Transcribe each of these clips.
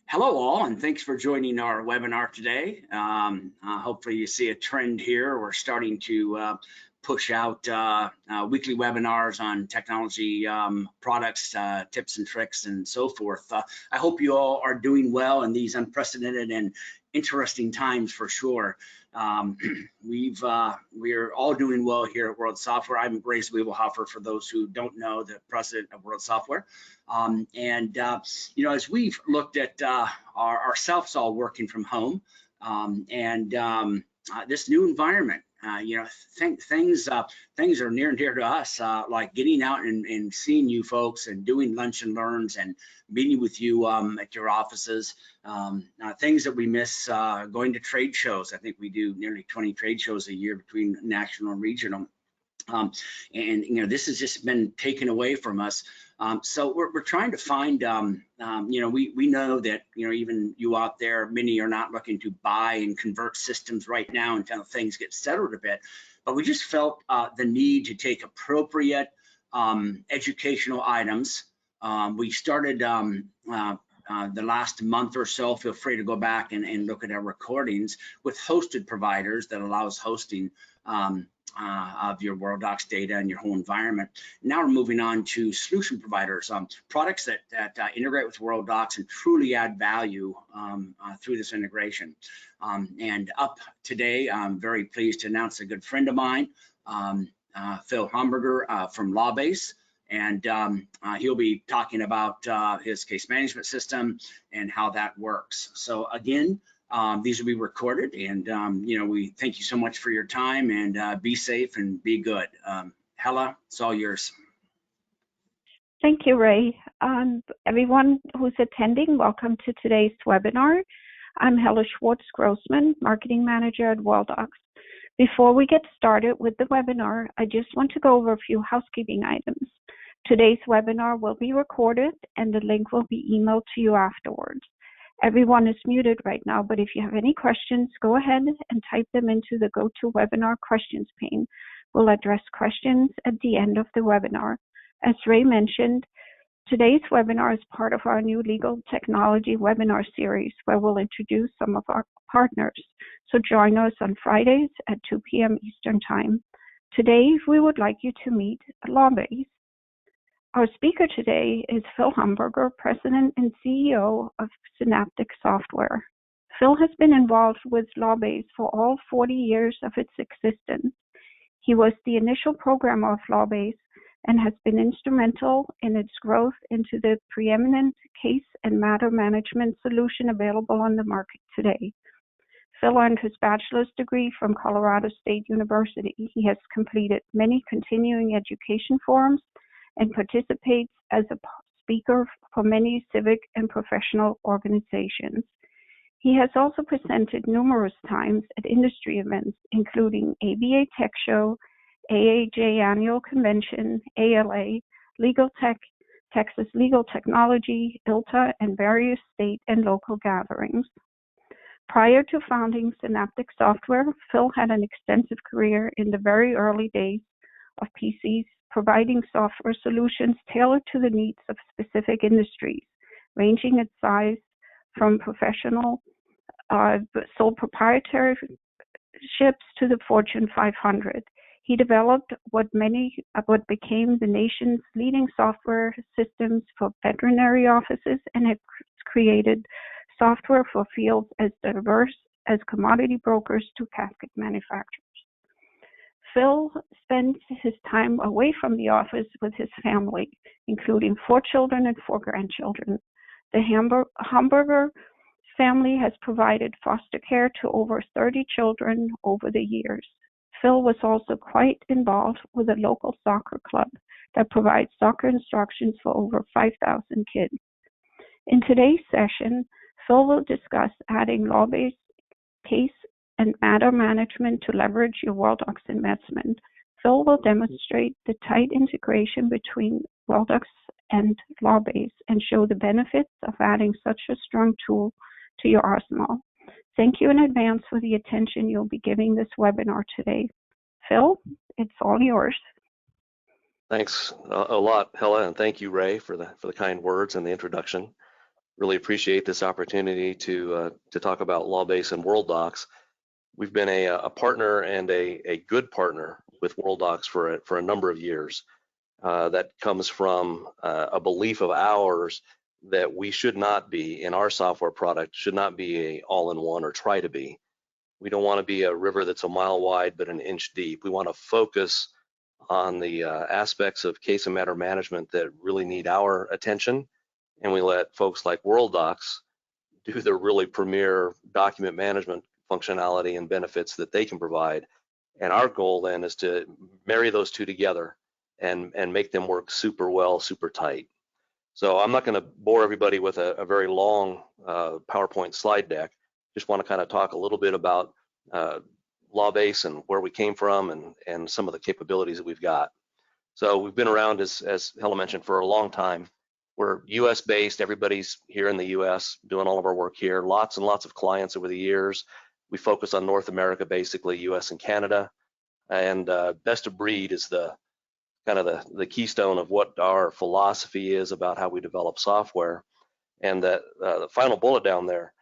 Hello all, and thanks for joining our webinar today. Hopefully you see a trend here. We're starting to push out weekly webinars on technology products, tips and tricks, and so forth. I hope you all are doing well in these unprecedented and interesting times for sure. We're all doing well here at World Software. I'm Ray Zwiebelhofer, for those who don't know, the president of World Software. You know, as we've looked at ourselves all working from home this new environment, you know, things are near and dear to us, like getting out and seeing you folks and doing lunch and learns and meeting with you at your offices. Things that we miss, going to trade shows. I think we do nearly 20 trade shows a year between national and regional. And you know, this has just been taken away from us. So we're trying to find, you know, we know that, you know, even you out there, many are not looking to buy and convert systems right now until things get settled a bit. But we just felt the need to take appropriate educational items. We started the last month or so. Feel free to go back and look at our recordings with hosted providers that allows hosting of your Worldox data and your whole environment. Now we're moving on to solution providers, products that integrate with Worldox and truly add value through this integration. And up today, I'm very pleased to announce a good friend of mine, Phil Homburger from LawBase. And he'll be talking about his case management system and how that works. So again, these will be recorded, and you know, we thank you so much for your time, and be safe and be good. Hella, it's all yours. Thank you, Ray. Everyone who's attending, welcome to today's webinar. I'm Hella Schwartz-Grossman, Marketing Manager at Worldox. Before we get started with the webinar, I just want to go over a few housekeeping items. Today's webinar will be recorded, and the link will be emailed to you afterwards. Everyone is muted right now, but if you have any questions, go ahead and type them into the GoToWebinar questions pane. We'll address questions at the end of the webinar. As Ray mentioned, today's webinar is part of our new legal technology webinar series, where we'll introduce some of our partners. So join us on Fridays at 2 p.m. Eastern Time. Today, we would like you to meet LawBase. Our speaker today is Phil Homburger, President and CEO of Synaptic Software. Phil has been involved with LawBase for all 40 years of its existence. He was the initial programmer of LawBase and has been instrumental in its growth into the preeminent case and matter management solution available on the market today. Phil earned his bachelor's degree from Colorado State University. He has completed many continuing education forums and participates as a speaker for many civic and professional organizations. He has also presented numerous times at industry events, including ABA Tech Show, AAJ Annual Convention, ALA, Legal Tech, Texas Legal Technology, ILTA, and various state and local gatherings. Prior to founding Synaptic Software, Phil had an extensive career in the very early days of PCs, providing software solutions tailored to the needs of specific industries, ranging in size from professional sole proprietorships to the Fortune 500. He developed what became the nation's leading software systems for veterinary offices and had created software for fields as diverse as commodity brokers to casket manufacturers. Phil spent his time away from the office with his family, including 4 children and 4 grandchildren. The Homburger family has provided foster care to over 30 children over the years. Phil was also quite involved with a local soccer club that provides soccer instructions for over 5,000 kids. In today's session, Phil will discuss adding LawBase case and matter management to leverage your Worldox investment. Phil will demonstrate the tight integration between Worldox and LawBase and show the benefits of adding such a strong tool to your arsenal. Thank you in advance for the attention you'll be giving this webinar today. Phil, it's all yours. Thanks a lot, Hella, and thank you, Ray, for the kind words and the introduction. Really appreciate this opportunity to talk about LawBase and Worldox. We've been a partner and a good partner with Worldox for a number of years. That comes from a belief of ours that we should not be, in our software product, should not be a all-in-one or try to be. We don't want to be a river that's a mile wide but an inch deep. We want to focus on the aspects of case and matter management that really need our attention, and we let folks like Worldox do the really premier document management functionality and benefits that they can provide. And our goal then is to marry those two together and make them work super well, super tight. So I'm not going to bore everybody with a very long PowerPoint slide deck. Just want to kind of talk a little bit about LawBase and where we came from and some of the capabilities that we've got. So we've been around, as Helen mentioned, for a long time. We're US based, everybody's here in the US doing all of our work here, lots and lots of clients over the years. We focus on North America, basically US and Canada, and best of breed is the kind of the keystone of what our philosophy is about how we develop software. And that the final bullet down there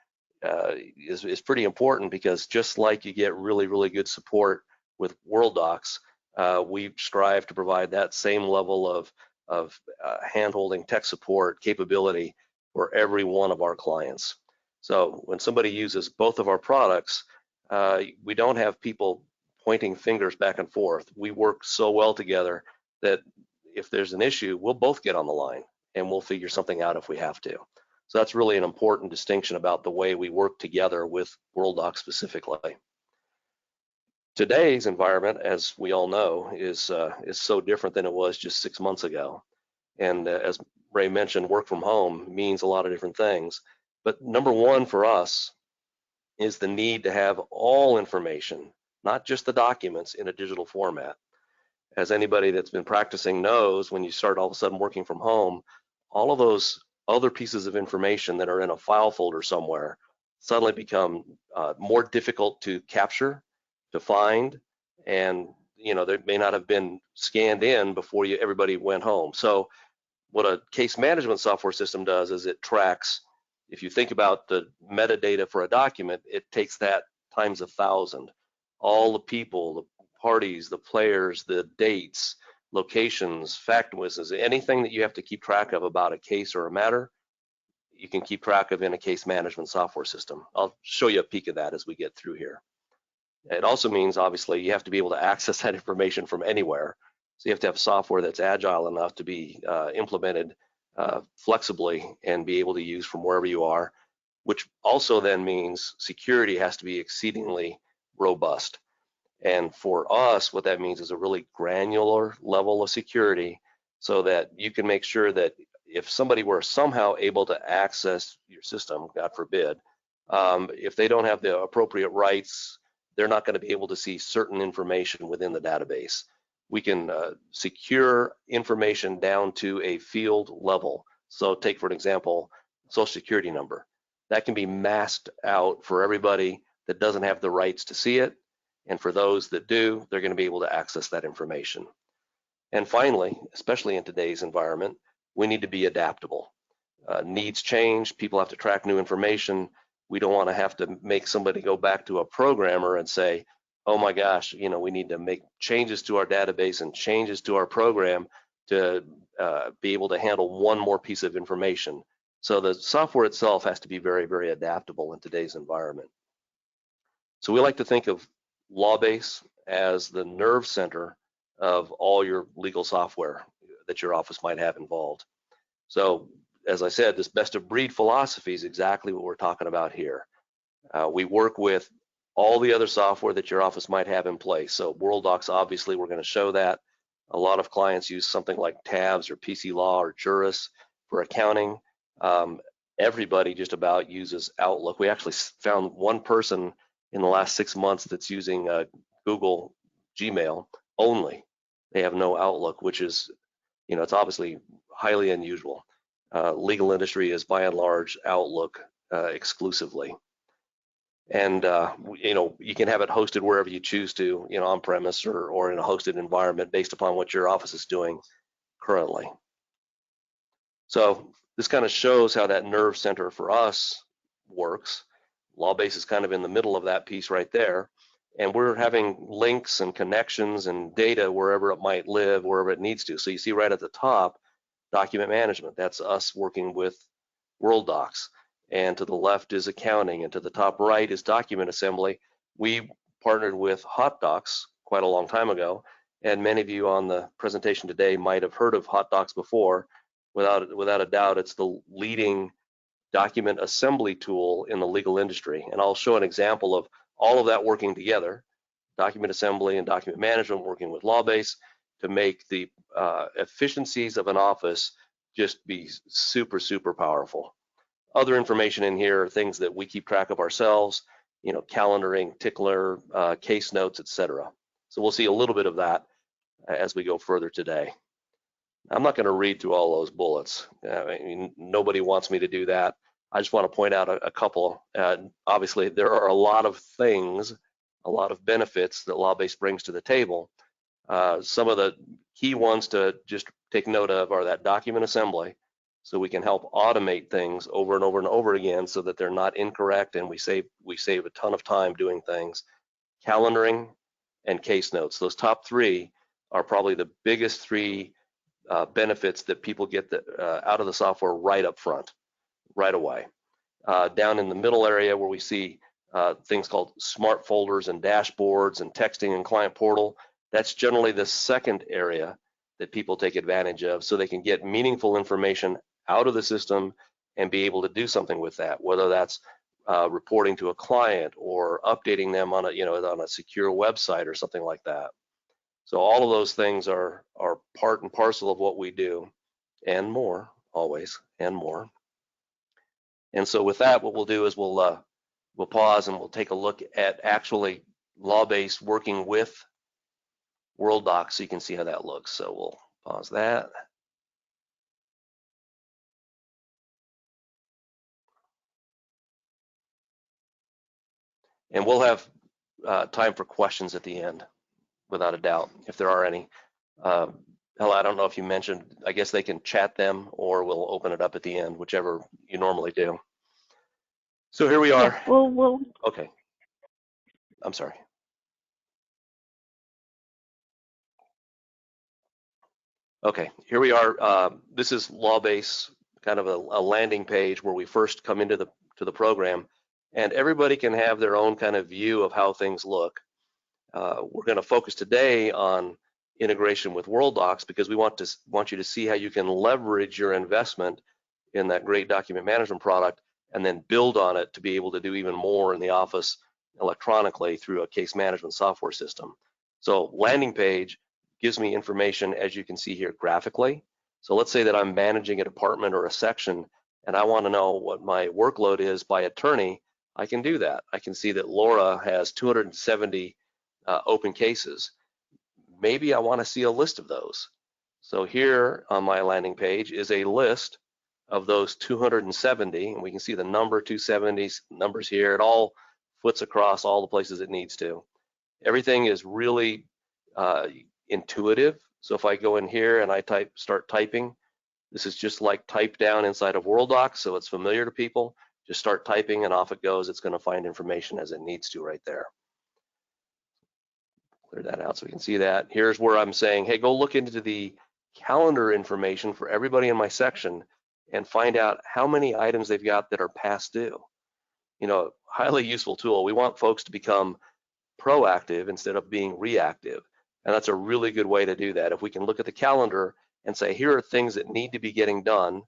is pretty important, because just like you get really, really good support with Worldox, we strive to provide that same level of hand-holding tech support capability for every one of our clients. So when somebody uses both of our products, we don't have people pointing fingers back and forth. We work so well together that if there's an issue, we'll both get on the line and we'll figure something out if we have to. So that's really an important distinction about the way we work together with Worldox specifically. Today's environment, as we all know, is so different than it was just 6 months ago. And as Ray mentioned, work from home means a lot of different things. But number one for us is the need to have all information, not just the documents, in a digital format. As anybody that's been practicing knows, when you start all of a sudden working from home, all of those other pieces of information that are in a file folder somewhere suddenly become more difficult to capture, to find, and they may not have been scanned in before everybody went home. So what a case management software system does is it tracks, if you think about the metadata for a document, it takes that times 1,000. All the people, the parties, the players, the dates, locations, fact witnesses, anything that you have to keep track of about a case or a matter, you can keep track of in a case management software system. I'll show you a peek of that as we get through here. It also means, obviously, you have to be able to access that information from anywhere. So you have to have software that's agile enough to be implemented flexibly and be able to use from wherever you are, which also then means security has to be exceedingly robust. And for us, what that means is a really granular level of security, so that you can make sure that if somebody were somehow able to access your system, God forbid, if they don't have the appropriate rights, they're not going to be able to see certain information within the database. We can secure information down to a field level. So take, for an example, Social Security number. That can be masked out for everybody that doesn't have the rights to see it. And for those that do, they're going to be able to access that information. And finally, especially in today's environment, we need to be adaptable. Needs change, people have to track new information. We don't want to have to make somebody go back to a programmer and say, oh my gosh, we need to make changes to our database and changes to our program to be able to handle one more piece of information. So the software itself has to be very, very adaptable in today's environment. So we like to think of LawBase as the nerve center of all your legal software that your office might have involved. So as I said, this best of breed philosophy is exactly what we're talking about here. We work with all the other software that your office might have in place. So Worldox, obviously, we're going to show that. A lot of clients use something like Tabs or PC Law or Juris for accounting. Everybody just about uses Outlook. We actually found one person in the last 6 months that's using Google Gmail only. They have no Outlook, which is, it's obviously highly unusual. Legal industry is by and large Outlook exclusively. And you can have it hosted wherever you choose to, on premise or in a hosted environment based upon what your office is doing currently. So this kind of shows how that nerve center for us works. LawBase is kind of in the middle of that piece right there. And we're having links and connections and data wherever it might live, wherever it needs to. So you see right at the top, document management. That's us working with Worldox. And to the left is accounting, and to the top right is document assembly. We partnered with HotDocs quite a long time ago, and many of you on the presentation today might have heard of HotDocs before. Without a doubt, it's the leading document assembly tool in the legal industry. And I'll show an example of all of that working together, document assembly and document management working with LawBase to make the efficiencies of an office just be super, super powerful. Other information in here are things that we keep track of ourselves, you know, calendaring, tickler, case notes, etc. So we'll see a little bit of that as we go further today. I'm not going to read through all those bullets. I mean, nobody wants me to do that. I just want to point out a couple. Obviously, there are a lot of things, a lot of benefits that LawBase brings to the table. Some of the key ones to just take note of are that document assembly, so we can help automate things over and over and over again so that they're not incorrect, and we save a ton of time doing things. Calendaring and case notes. Those top three are probably the biggest three benefits that people get out of the software right up front, right away. Down in the middle area where we see things called smart folders and dashboards and texting and client portal, that's generally the second area that people take advantage of, so they can get meaningful information out of the system and be able to do something with that, whether that's reporting to a client or updating them on a secure website or something like that. So all of those things are part and parcel of what we do, and more, always, and more. And so with that, what we'll do is we'll pause and we'll take a look at actually LawBase working with Worldox so you can see how that looks. So we'll pause that. And we'll have time for questions at the end, without a doubt, if there are any. Hella, I don't know if you mentioned, I guess they can chat them, or we'll open it up at the end, whichever you normally do. So here we are. Yes, we'll. Okay. I'm sorry. Okay, here we are. This is LawBase, kind of a landing page where we first come into the program, and everybody can have their own kind of view of how things look. We're going to focus today on integration with Worldox because we want you to see how you can leverage your investment in that great document management product and then build on it to be able to do even more in the office electronically through a case management software system. So landing page gives me information, as you can see here, graphically. So let's say that I'm managing a department or a section and I want to know what my workload is by attorney. I can do that. I can see that Laura has 270 open cases. Maybe I want to see a list of those. So here on my landing page is a list of those 270, and we can see the number 270 numbers here. It all foots across all the places it needs to. Everything is really intuitive. So if I go in here and I start typing, this is just like type down inside of Worldox, so it's familiar to people. Just start typing and off it goes. It's going to find information as it needs to right there. Clear that out so we can see that. Here's where I'm saying, hey, go look into the calendar information for everybody in my section and find out how many items they've got that are past due. You know, highly useful tool. We want folks to become proactive instead of being reactive. And that's a really good way to do that. If we can look at the calendar and say, here are things that need to be getting done.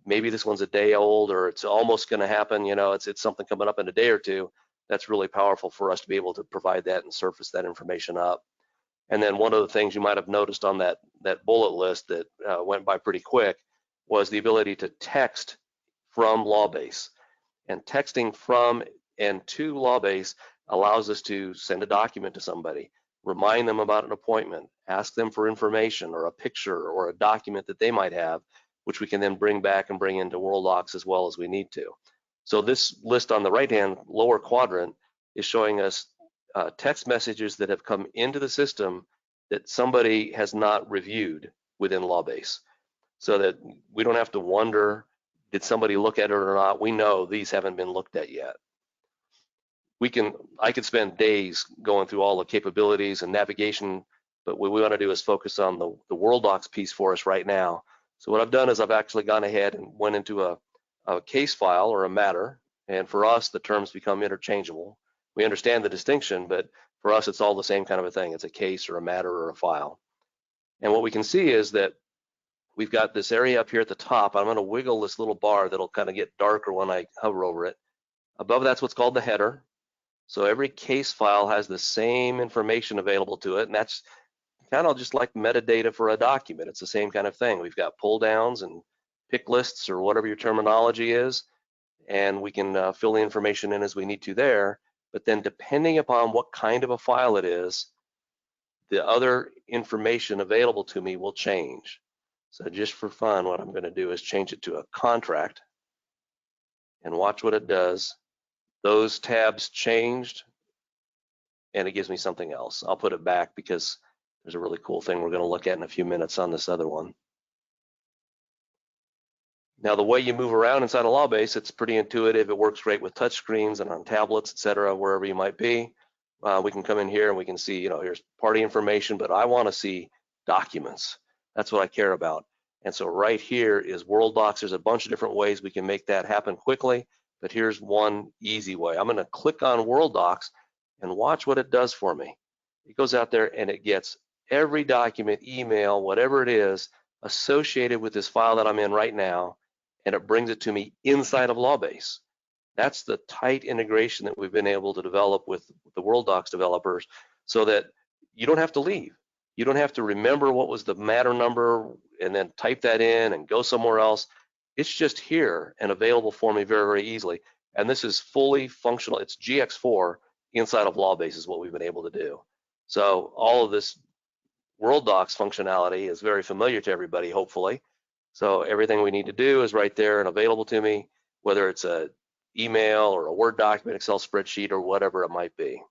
Maybe this one's a day old or it's almost going to happen. You know, it's something coming up in a day or two. That's really powerful for us to be able to provide that and surface that information up. And then one of the things you might have noticed on that bullet list that went by pretty quick was the ability to text from LawBase. And texting from and to LawBase allows us to send a document to somebody, remind them about an appointment, ask them for information or a picture or a document that they might have, which we can then bring back and bring into Worldox as well as we need to. So this list on the right-hand lower quadrant is showing us text messages that have come into the system that somebody has not reviewed within LawBase, so that we don't have to wonder did somebody look at it or not? We know these haven't been looked at yet. I could spend days going through all the capabilities and navigation, but what we want to do is focus on the Worldox piece for us right now. So what I've done is I've actually gone ahead and went into a case file or a matter, and for us the terms become interchangeable. We understand the distinction, but for us it's all the same kind of a thing. It's a case or a matter or a file. And what we can see is that we've got this area up here at the top. I'm going to wiggle this little bar that'll kind of get darker when I hover over it. Above that's what's called the header. So every case file has the same information available to it, and that's kind of just like metadata for a document. It's the same kind of thing. We've got pull downs and pick lists or whatever your terminology is, and we can fill the information in as we need to there. But then depending upon what kind of a file it is, the other information available to me will change. So just for fun, what I'm going to do is change it to a contract and watch what it does. Those tabs changed and it gives me something else. I'll put it back because there's a really cool thing we're going to look at in a few minutes on this other one. Now, the way you move around inside of LawBase, it's pretty intuitive. It works great with touchscreens and on tablets, etc., wherever you might be. We can come in here and we can see, here's party information, but I want to see documents. That's what I care about. And so right here is Worldox. There's a bunch of different ways we can make that happen quickly, but here's one easy way. I'm going to click on Worldox and watch what it does for me. It goes out there and it gets every document, email, whatever it is associated with this file that I'm in right now, and it brings it to me inside of LawBase. That's the tight integration that we've been able to develop with the Worldox developers so that you don't have to leave. You don't have to remember what was the matter number and then type that in and go somewhere else. It's just here and available for me very, very easily. And this is fully functional. It's GX4 inside of LawBase is what we've been able to do. So all of this Worldox functionality is very familiar to everybody, hopefully. So everything we need to do is right there and available to me, whether it's a email or a Word document, Excel spreadsheet, or whatever it might be.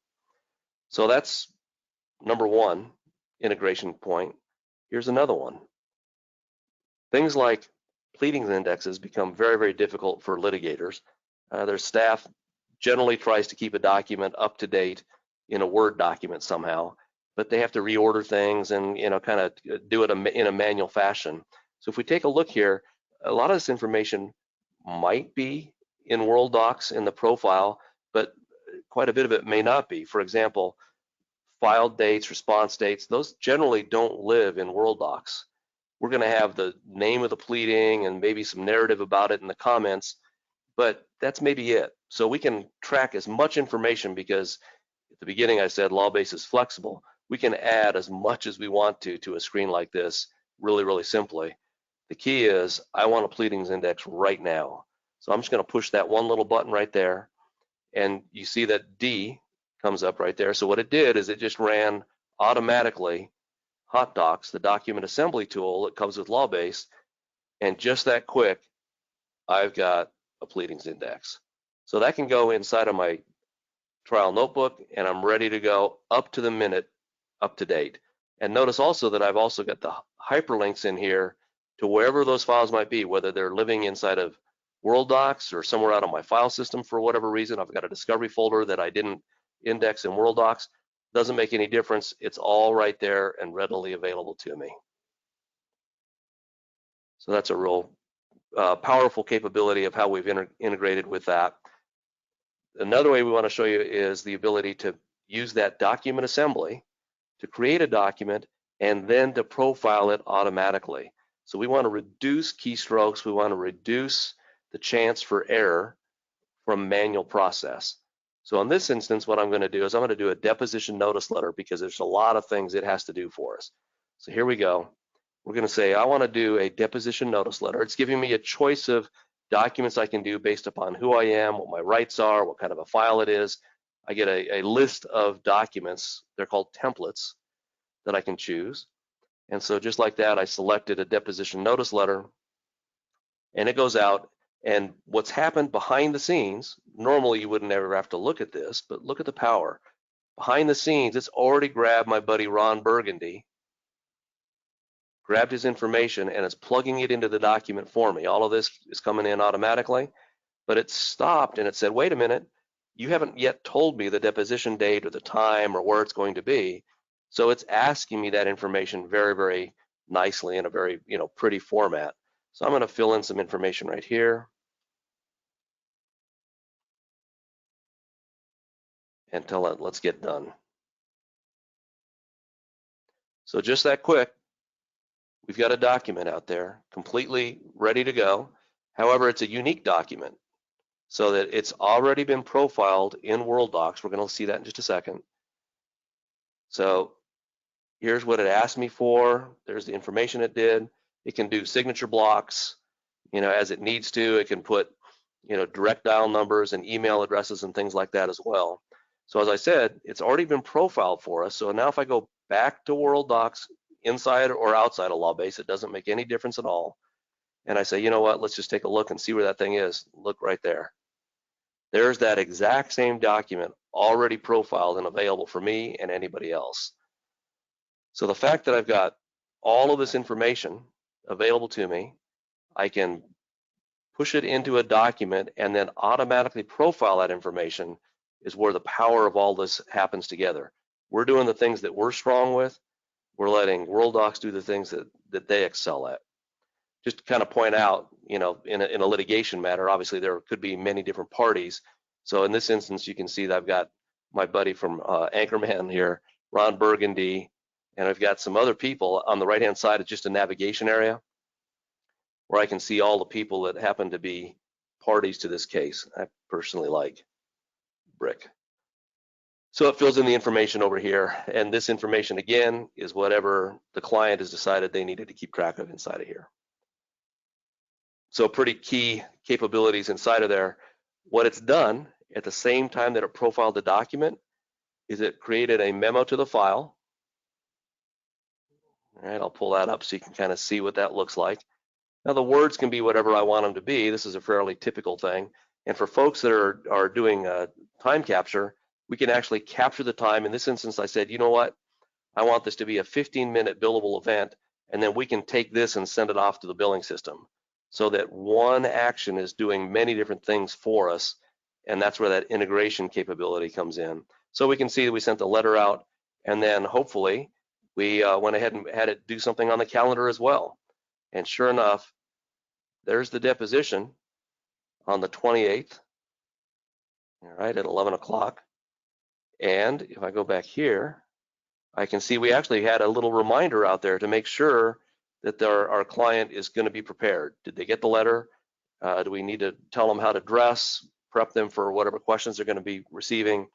So that's number one integration point. Here's another one. Things like pleadings indexes become very, very difficult for litigators. Their staff generally tries to keep a document up to date in a Word document somehow, but they have to reorder things and kind of do it in a manual fashion. So if we take a look here, a lot of this information might be in Worldox in the profile, but quite a bit of it may not be. For example, file dates, response dates, those generally don't live in Worldox. We're going to have the name of the pleading and maybe some narrative about it in the comments, but that's maybe it. So we can track as much information because at the beginning I said LawBase is flexible. We can add as much as we want to a screen like this really, really simply. The key is I want a pleadings index right now. So I'm just going to push that one little button right there, and you see that D comes up right there. So what it did is it just ran automatically HotDocs, the document assembly tool that comes with LawBase, and just that quick, I've got a pleadings index. So that can go inside of my trial notebook, and I'm ready to go up to the minute, up to date. And notice also that I've also got the hyperlinks in here to wherever those files might be, whether they're living inside of Worldox or somewhere out of my file system for whatever reason. I've got a discovery folder that I didn't index in Worldox. Doesn't make any difference. It's all right there and readily available to me. So that's a real powerful capability of how we've integrated with that. Another way we want to show you is the ability to use that document assembly to create a document and then to profile it automatically. So we want to reduce keystrokes. We want to reduce the chance for error from manual process. So in this instance, what I'm going to do is I'm going to do a deposition notice letter because there's a lot of things it has to do for us. So here we go. We're going to say I want to do a deposition notice letter. It's giving me a choice of documents I can do based upon who I am, what my rights are, what kind of a file it is. I get a list of documents. They're called templates that I can choose. And so just like that, I selected a deposition notice letter, and it goes out. And what's happened behind the scenes, normally you wouldn't ever have to look at this, but look at the power. Behind the scenes, it's already grabbed my buddy Ron Burgundy, grabbed his information, and it's plugging it into the document for me. All of this is coming in automatically, but it stopped and it said, wait a minute, you haven't yet told me the deposition date or the time or where it's going to be. So it's asking me that information very, very nicely in a very, pretty format. So I'm going to fill in some information right here and tell it, let's get done. So just that quick, we've got a document out there completely ready to go. However, it's a unique document so that it's already been profiled in Worldox. We're going to see that in just a second. So here's what it asked me for. There's the information it did. It can do signature blocks, as it needs to. It can put, direct dial numbers and email addresses and things like that as well. So as I said, it's already been profiled for us. So now if I go back to Worldox, inside or outside of LawBase, it doesn't make any difference at all. And I say, you know what, let's just take a look and see where that thing is. Look right there. There's that exact same document already profiled and available for me and anybody else. So the fact that I've got all of this information available to me, I can push it into a document and then automatically profile that information is where the power of all this happens together. We're doing the things that we're strong with. We're letting Worldox do the things that they excel at. Just to kind of point out, in a litigation matter, obviously there could be many different parties. So in this instance, you can see that I've got my buddy from Anchorman here, Ron Burgundy, and I've got some other people on the right-hand side. It's just a navigation area where I can see all the people that happen to be parties to this case. I personally like Brick. So it fills in the information over here, and this information again is whatever the client has decided they needed to keep track of inside of here. So pretty key capabilities inside of there. What it's done at the same time that it profiled the document is it created a memo to the file. All right, I'll pull that up so you can kind of see what that looks like. Now the words can be whatever I want them to be. This is a fairly typical thing. And for folks that are doing time capture, we can actually capture the time. In this instance, I said, you know what? I want this to be a 15-minute billable event, and then we can take this and send it off to the billing system so that one action is doing many different things for us, and that's where that integration capability comes in. So we can see that we sent the letter out, and then hopefully we went ahead and had it do something on the calendar as well. And sure enough, there's the deposition on the 28th, all right, at 11 o'clock. And if I go back here, I can see we actually had a little reminder out there to make sure that our client is going to be prepared. Did they get the letter? Do we need to tell them how to dress, prep them for whatever questions they're going to be receiving?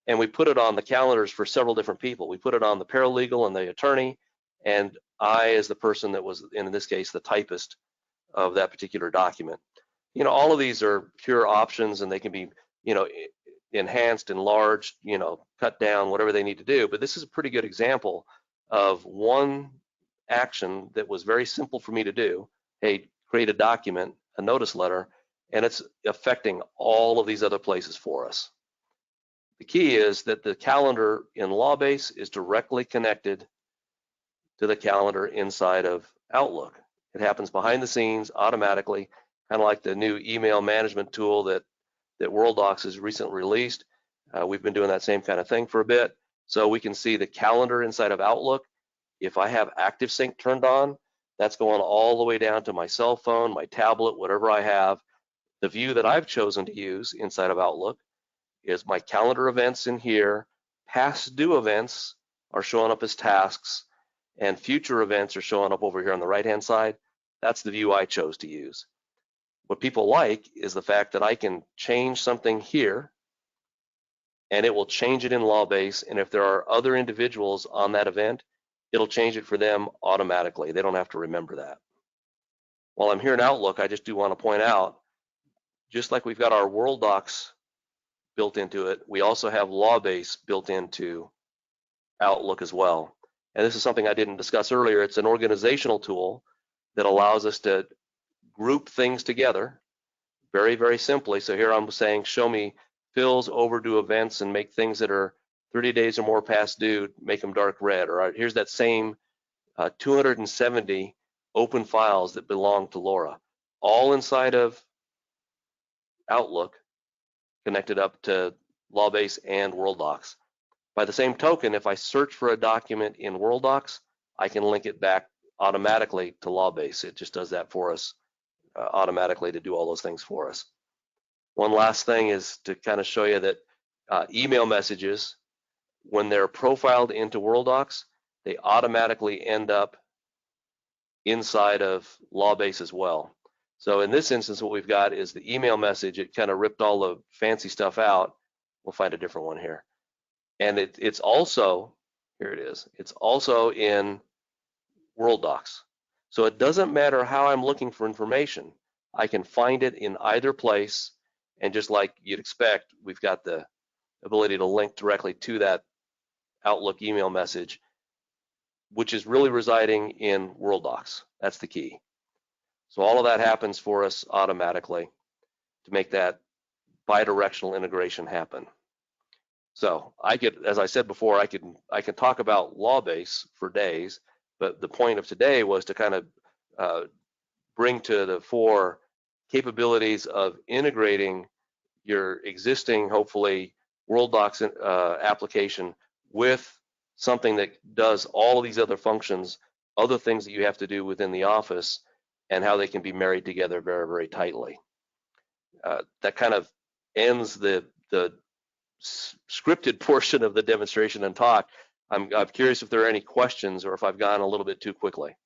And we put it on the calendars for several different people. We put it on the paralegal and the attorney, and I, as the person that was, in this case, the typist of that particular document. All of these are pure options, and they can be, enhanced, enlarged, cut down, whatever they need to do. But this is a pretty good example of one action that was very simple for me to do. Hey, create a document, a notice letter, and it's affecting all of these other places for us. The key is that the calendar in LawBase is directly connected to the calendar inside of Outlook. It happens behind the scenes automatically, kind of like the new email management tool that Worldox has recently released. We've been doing that same kind of thing for a bit. So we can see the calendar inside of Outlook. If I have Active Sync turned on, that's going all the way down to my cell phone, my tablet, whatever I have. The view that I've chosen to use inside of Outlook is my calendar events in here. Past due events are showing up as tasks, and future events are showing up over here on the right-hand side. That's the view I chose to use. What people like is the fact that I can change something here, and it will change it in LawBase, and if there are other individuals on that event, it'll change it for them automatically. They don't have to remember that. While I'm here in Outlook, I just do want to point out, just like we've got our Worldox built into it, we also have LawBase built into Outlook as well. And this is something I didn't discuss earlier. It's an organizational tool that allows us to group things together very, very simply. So here I'm saying, show me Phil's overdue events and make things that are 30 days or more past due, make them dark red. Or here's that same 270 open files that belong to Laura, all inside of Outlook, connected up to LawBase and Worldox. By the same token, if I search for a document in Worldox, I can link it back automatically to LawBase. It just does that for us automatically to do all those things for us. One last thing is to kind of show you that email messages, when they're profiled into Worldox, they automatically end up inside of LawBase as well. So in this instance, what we've got is the email message. It kind of ripped all the fancy stuff out. We'll find a different one here. And it's also, here it is, it's also in Worldox. So it doesn't matter how I'm looking for information. I can find it in either place. And just like you'd expect, we've got the ability to link directly to that Outlook email message, which is really residing in Worldox. That's the key. So all of that happens for us automatically to make that bidirectional integration happen. So I could, as I said before, I can talk about LawBase for days, but the point of today was to kind of bring to the fore capabilities of integrating your existing, hopefully, Worldox application with something that does all of these other functions, other things that you have to do within the office, and how they can be married together very, very tightly. That kind of ends the scripted portion of the demonstration and talk. I'm curious if there are any questions or if I've gone a little bit too quickly.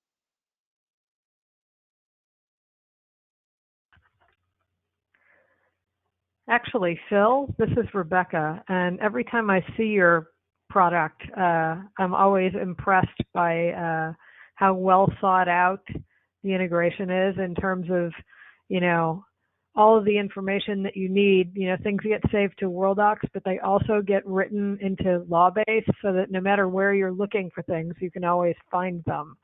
Actually, Phil, this is Rebecca, and every time I see your product, I'm always impressed by how well thought out the integration is in terms of, you know, all of the information that you need. You know, things get saved to Worldox, but they also get written into LawBase so that no matter where you're looking for things, you can always find them.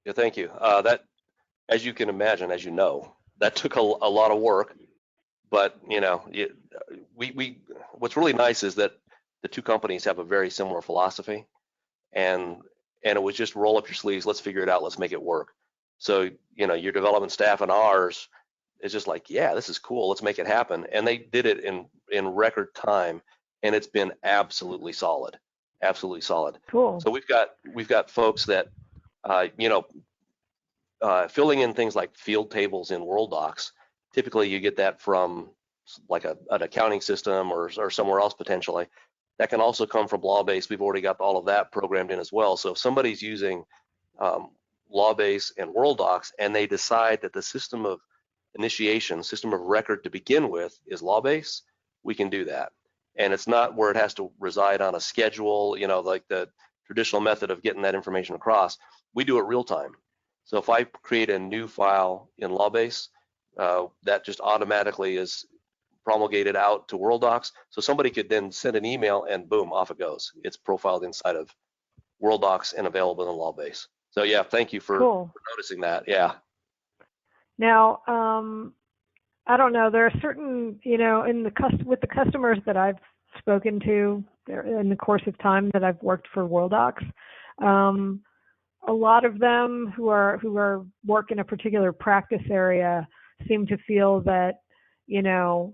Yeah, thank you. That, as you can imagine, as you know, that took a lot of work. But you know, what's really nice is that the two companies have a very similar philosophy, and it was just roll up your sleeves, let's figure it out, let's make it work. So you know, your development staff and ours is just like, yeah, this is cool, let's make it happen. And they did it in record time, and it's been absolutely solid, absolutely solid. Cool. So we've got folks that you know, filling in things like field tables in Worldox. Typically, you get that from like an accounting system or somewhere else potentially. That can also come from LawBase. We've already got all of that programmed in as well. So if somebody's using LawBase and Worldox and they decide that the system of initiation, system of record to begin with is LawBase, we can do that. And it's not where it has to reside on a schedule, you know, like the traditional method of getting that information across. We do it real time. So if I create a new file in LawBase, that just automatically is promulgated out to Worldox. So somebody could then send an email and boom, off it goes. It's profiled inside of Worldox and available in LawBase. So yeah, thank you for noticing that. Yeah. Now, I don't know, there are certain, you know, with the customers that I've spoken to in the course of time that I've worked for Worldox, a lot of them who work in a particular practice area seem to feel that, you know,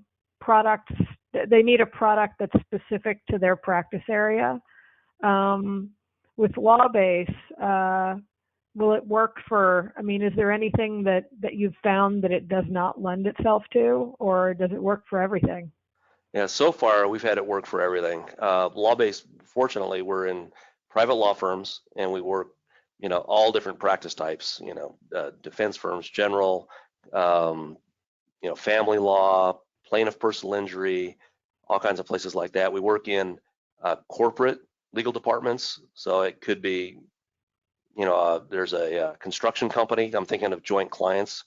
they need a product that's specific to their practice area. With LawBase, will it work for, I mean, is there anything that you've found that it does not lend itself to, or does it work for everything? Yeah, so far we've had it work for everything. LawBase, fortunately, we're in private law firms and we work, you know, all different practice types, you know, defense firms, general, you know, family law, plaintiff personal injury, all kinds of places like that. We work in corporate legal departments. So it could be, you know, there's a construction company. I'm thinking of joint clients.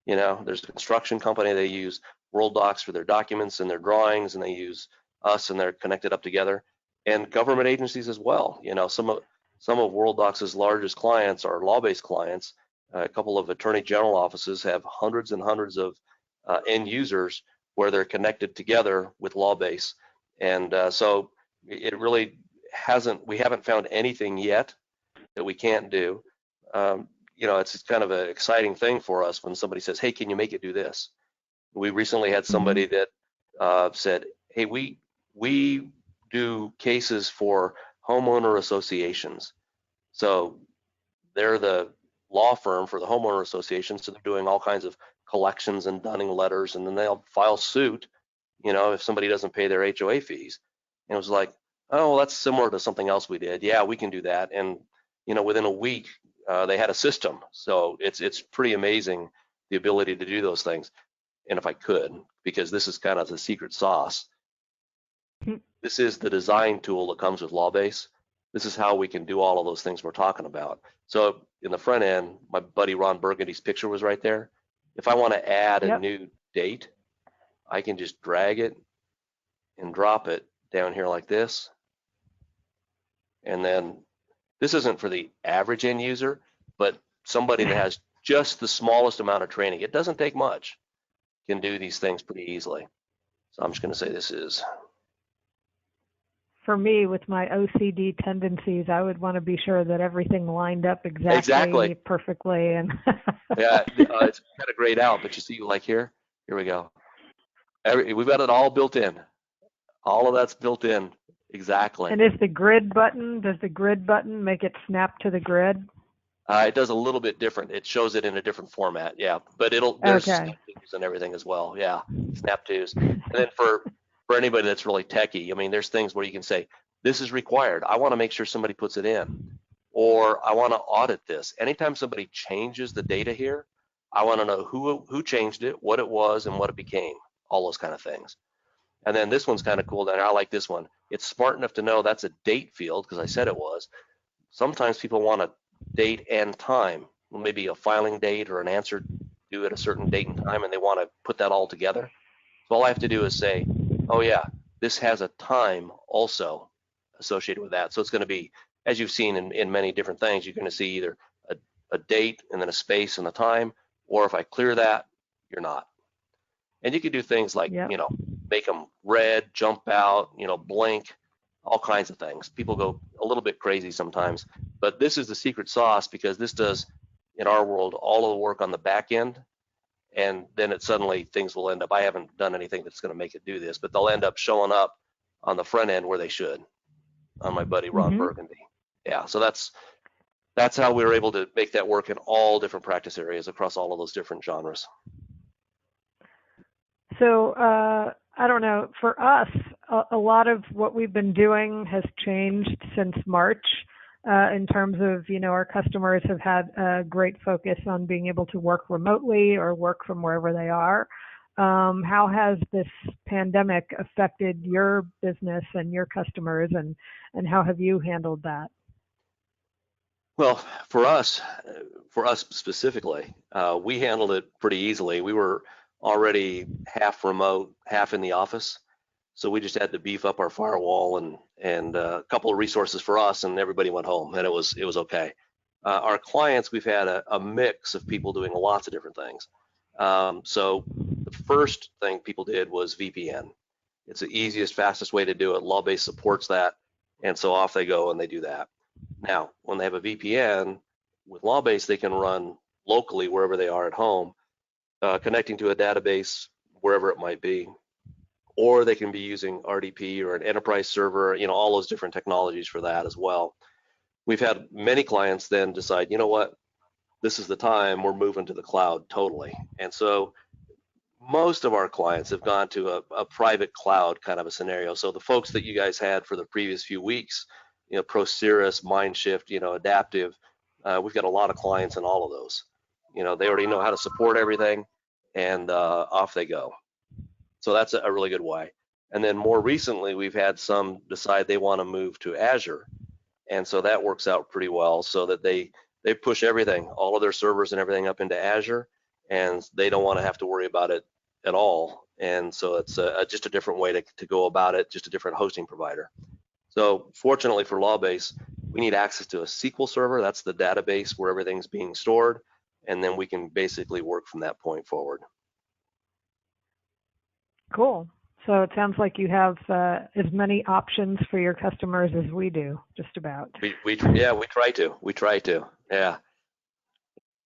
You know, there's a construction company. They use Worldox for their documents and their drawings, and they use us, and they're connected up together. And government agencies as well. You know, some of Worldox's largest clients are LawBase clients. A couple of attorney general offices have hundreds and hundreds of end users where they're connected together with LawBase. And so it really we haven't found anything yet that we can't do. You know, it's kind of an exciting thing for us when somebody says, hey, can you make it do this? We recently had somebody that said, hey, we do cases for homeowner associations. So they're the law firm for the homeowner association, so they're doing all kinds of collections and dunning letters, and then they'll file suit, you know, if somebody doesn't pay their HOA fees. And it was like, oh, well, that's similar to something else we did. Yeah, we can do that. And, you know, within a week, they had a system. So it's pretty amazing, the ability to do those things. And if I could, because this is kind of the secret sauce, this is the design tool that comes with LawBase. This is how we can do all of those things we're talking about. So in the front end, my buddy Ron Burgundy's picture was right there. If I want to add a new date, I can just drag it and drop it down here like this. And then this isn't for the average end user, but somebody that has just the smallest amount of training. It doesn't take much, can do these things pretty easily. So I'm just going to say this is. For me, with my OCD tendencies, I would want to be sure that everything lined up exactly. Perfectly. And yeah, it's kind of grayed out, but you see, like here we go. We've got it all built in. All of that's built in exactly. And does the grid button make it snap to the grid? It does a little bit different. It shows it in a different format, yeah. But there's snap tos and everything as well, yeah. Snap tos. And then for anybody that's really techie, I mean, there's things where you can say, this is required. I want to make sure somebody puts it in, or I want to audit this. Anytime somebody changes the data here, I want to know who changed it, what it was, and what it became. All those kind of things. And then this one's kind of cool, and I like this one. It's smart enough to know that's a date field, because I said it was. Sometimes people want a date and time, maybe a filing date or an answer due at a certain date and time, and they want to put that all together. So all I have to do is say, oh yeah, this has a time also associated with that. So it's going to be, as you've seen in many different things, you're going to see either a date and then a space and a time, or if I clear that, you're not. And you can do things like, you know, make them red, jump out, you know, blink, all kinds of things. People go a little bit crazy sometimes, but this is the secret sauce, because this does, in our world, all of the work on the back end. And then suddenly things will end up, I haven't done anything that's going to make it do this, but they'll end up showing up on the front end where they should, on my buddy Ron Burgundy. Yeah, so that's how we were able to make that work in all different practice areas across all of those different genres. So I don't know, for us, a lot of what we've been doing has changed since March. In terms of, you know, our customers have had a great focus on being able to work remotely or work from wherever they are. How has this pandemic affected your business and your customers, and how have you handled that? Well, for us specifically, we handled it pretty easily. We were already half remote, half in the office. So we just had to beef up our firewall and a couple of resources for us, and everybody went home, and it was okay. Our clients, we've had a mix of people doing lots of different things. So the first thing people did was VPN. It's the easiest, fastest way to do it. LawBase supports that, and so off they go and they do that. Now, when they have a VPN with LawBase, they can run locally wherever they are at home, connecting to a database wherever it might be. Or they can be using RDP or an enterprise server, you know, all those different technologies for that as well. We've had many clients then decide, you know what, this is the time, we're moving to the cloud totally. And so most of our clients have gone to a private cloud kind of a scenario. So the folks that you guys had for the previous few weeks, you know, ProCirrus, Mindshift, you know, Adaptive, we've got a lot of clients in all of those. You know, they already know how to support everything, and off they go. So that's a really good way. And then more recently, we've had some decide they want to move to Azure. And so that works out pretty well, so that they push everything, all of their servers and everything up into Azure, and they don't want to have to worry about it at all. And so it's just a different way to go about it, just a different hosting provider. So fortunately for LawBase, we need access to a SQL server. That's the database where everything's being stored. And then we can basically work from that point forward. Cool. So it sounds like you have as many options for your customers as we do, just about. We try to. Yeah.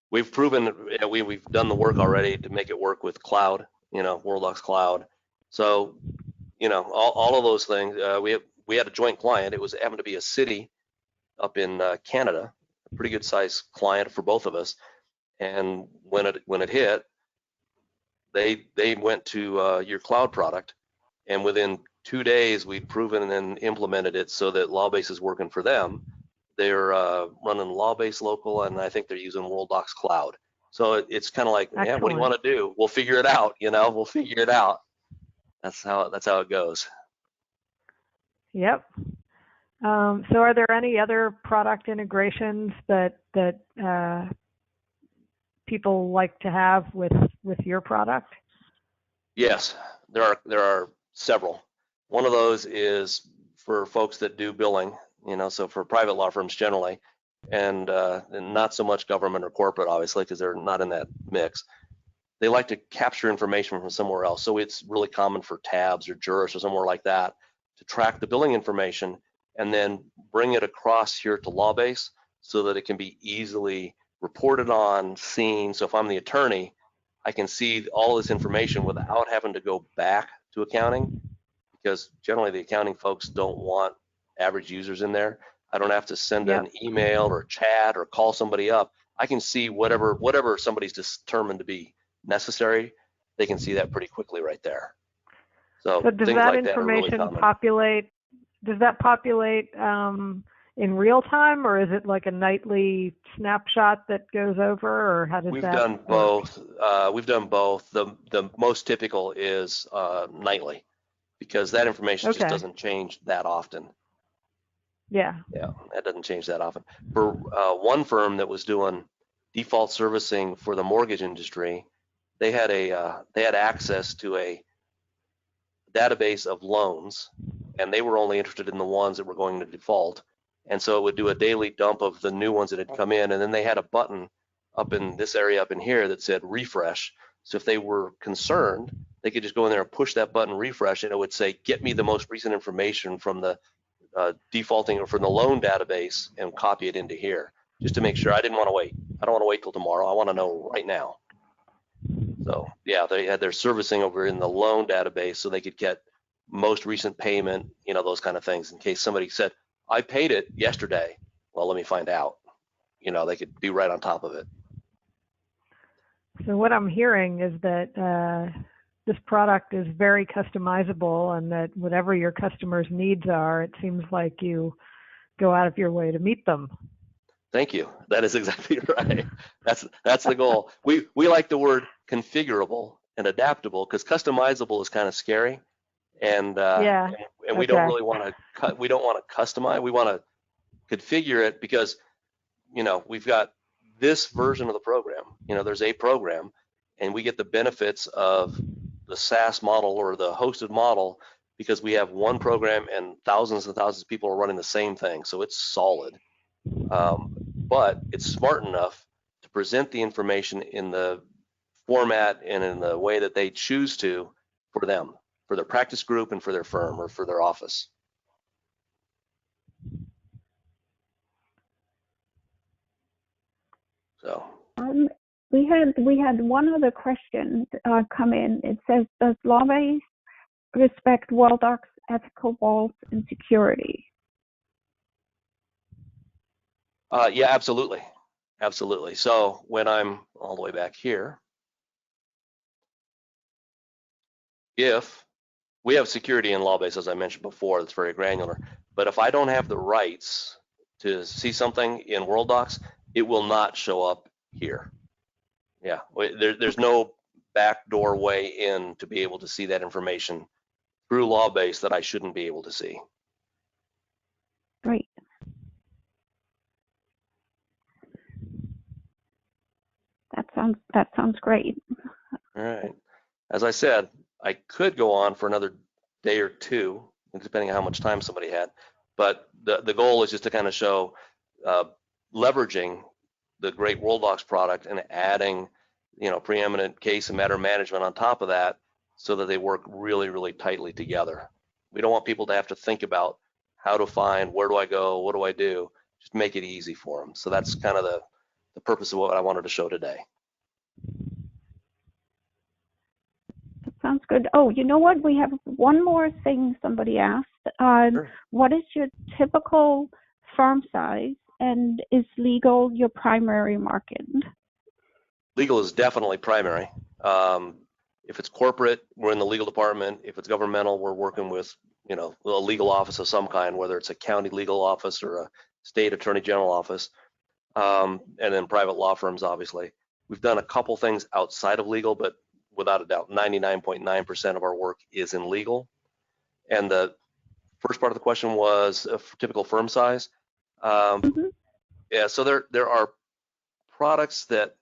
We've proven, we've done the work already to make it work with cloud, Worldox Cloud. So, all of those things. We had a joint client. It happened to be a city up in Canada, a pretty good sized client for both of us. And when it hit, they went to your cloud product, and within 2 days we'd proven and implemented it so that LawBase is working for them. They're running LawBase local, and I think they're using Worldox Cloud. So it's kind of like, Excellent. yeah, what do you want to do? We'll figure it out. We'll figure it out. That's how it goes. Yep. So are there any other product integrations that people like to have with your product? Yes, there are several. One of those is for folks that do billing, so for private law firms generally, and not so much government or corporate, obviously, because they're not in that mix. They like to capture information from somewhere else. So it's really common for tabs or Juris or somewhere like that to track the billing information and then bring it across here to LawBase so that it can be easily reported on, seen. So if I'm the attorney, I can see all this information without having to go back to accounting, because generally the accounting folks don't want average users in there. I don't have to send an email or chat or call somebody up. I can see whatever somebody's determined to be necessary. They can see that pretty quickly right there. So does that information populate? Does that populate in real time, or is it like a nightly snapshot that goes over, or how does that work? We've done both. The most typical is nightly, because that information just doesn't change that often. Yeah, that doesn't change that often. For one firm that was doing default servicing for the mortgage industry, they had access to a database of loans, and they were only interested in the ones that were going to default. And so it would do a daily dump of the new ones that had come in, and then they had a button up in this area up in here that said refresh. So if they were concerned, they could just go in there and push that button, refresh, and it would say, get me the most recent information from the defaulting or from the loan database, and copy it into here, just to make sure. I didn't want to wait. I don't want to wait till tomorrow. I want to know right now. So yeah, they had their servicing over in the loan database so they could get most recent payment, those kind of things, in case somebody said, I paid it yesterday. Well, let me find out. They could be right on top of it. So what I'm hearing is that this product is very customizable, and that whatever your customers' needs are, it seems like you go out of your way to meet them. Thank you. That is exactly right. That's the goal. We like the word configurable and adaptable, because customizable is kind of scary, and we don't really want to we don't want to customize. We want to configure it, because we've got this version of the program. There's a program, and we get the benefits of the SaaS model or the hosted model, because we have one program and thousands and thousands of people are running the same thing. So it's solid, but it's smart enough to present the information in the format and in the way that they choose to for them, for their practice group and for their firm or for their office. So we had one other question come in. It says, does LawBase respect Worldox ethical walls and security? Yeah, absolutely. So when I'm all the way back here, if we have security in LawBase, as I mentioned before, that's very granular, but if I don't have the rights to see something in Worldox, it will not show up here. Yeah, there's no backdoor way in to be able to see that information through LawBase that I shouldn't be able to see. Great. That sounds great. All right. As I said, I could go on for another day or two, depending on how much time somebody had, but the goal is just to kind of show leveraging the great Worldox product and adding, Preeminent case and matter management on top of that so that they work really, really tightly together. We don't want people to have to think about how to find, where do I go, what do I do? Just make it easy for them. So that's kind of the purpose of what I wanted to show today. That sounds good. Oh, you know what? We have one more thing somebody asked. Sure. What is your typical firm size, and is legal your primary market? Legal is definitely primary. If it's corporate, we're in the legal department. If it's governmental, we're working with, a legal office of some kind, whether it's a county legal office or a state attorney general office, and then private law firms, obviously. We've done a couple things outside of legal, but without a doubt, 99.9% of our work is in legal. And the first part of the question was a typical firm size. Yeah, so there are products that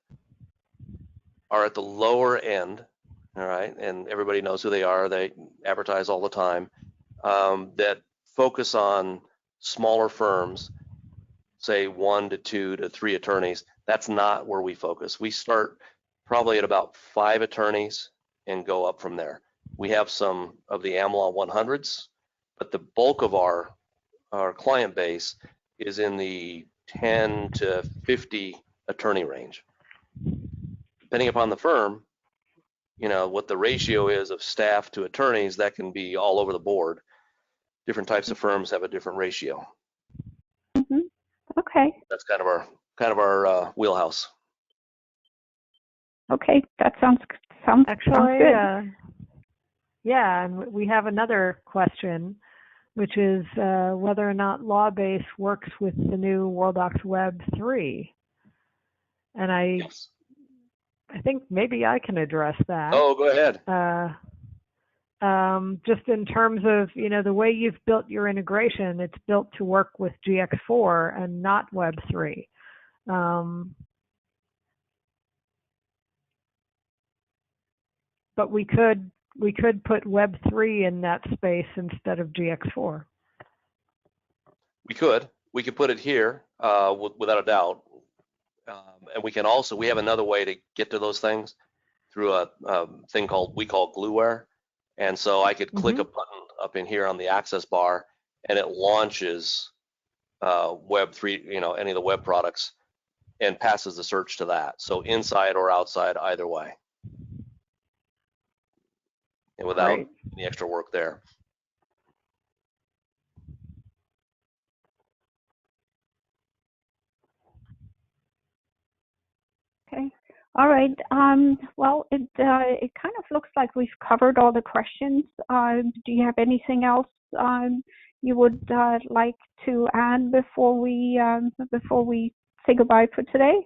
are at the lower end, all right, and everybody knows who they are. They advertise all the time, that focus on smaller firms, say 1 to 2 to 3 attorneys. That's not where we focus. We start probably at about 5 attorneys and go up from there. We have some of the AmLaw 100s, but the bulk of our client base is in the 10 to 50 attorney range. Depending upon the firm, what the ratio is of staff to attorneys, that can be all over the board. Different types of firms have a different ratio. Okay. That's kind of our wheelhouse. Okay, that sounds Actually, good. Yeah, and we have another question, which is whether or not LawBase works with the new Worldox Web 3. And Yes. I think maybe I can address that. Oh, go ahead. Just in terms of, the way you've built your integration, it's built to work with GX4 and not Web 3. But we could put Web 3 in that space instead of GX4. We could put it here without a doubt. And we have another way to get to those things through a thing we call Glueware. And so I could click a button up in here on the access bar, and it launches Web 3, any of the web products, and passes the search to that. So inside or outside, either way. And without any extra work there. Okay. All right. Well, it kind of looks like we've covered all the questions. Do you have anything else you would like to add before we say goodbye for today?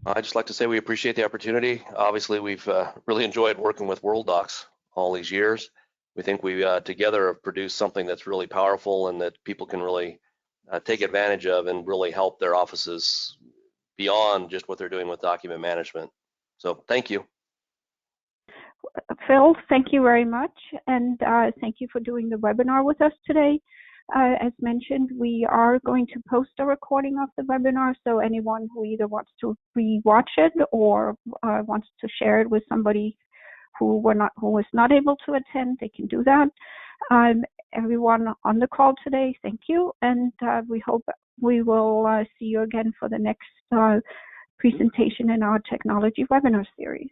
I'd just like to say we appreciate the opportunity. Obviously, we've really enjoyed working with Worldox all these years. We think we together have produced something that's really powerful and that people can really take advantage of and really help their offices beyond just what they're doing with document management. So thank you. Phil, thank you very much. And thank you for doing the webinar with us today. As mentioned, we are going to post a recording of the webinar, so anyone who either wants to re-watch it or wants to share it with somebody who was not able to attend, they can do that. Everyone on the call today, thank you, and we hope we will see you again for the next presentation in our technology webinar series.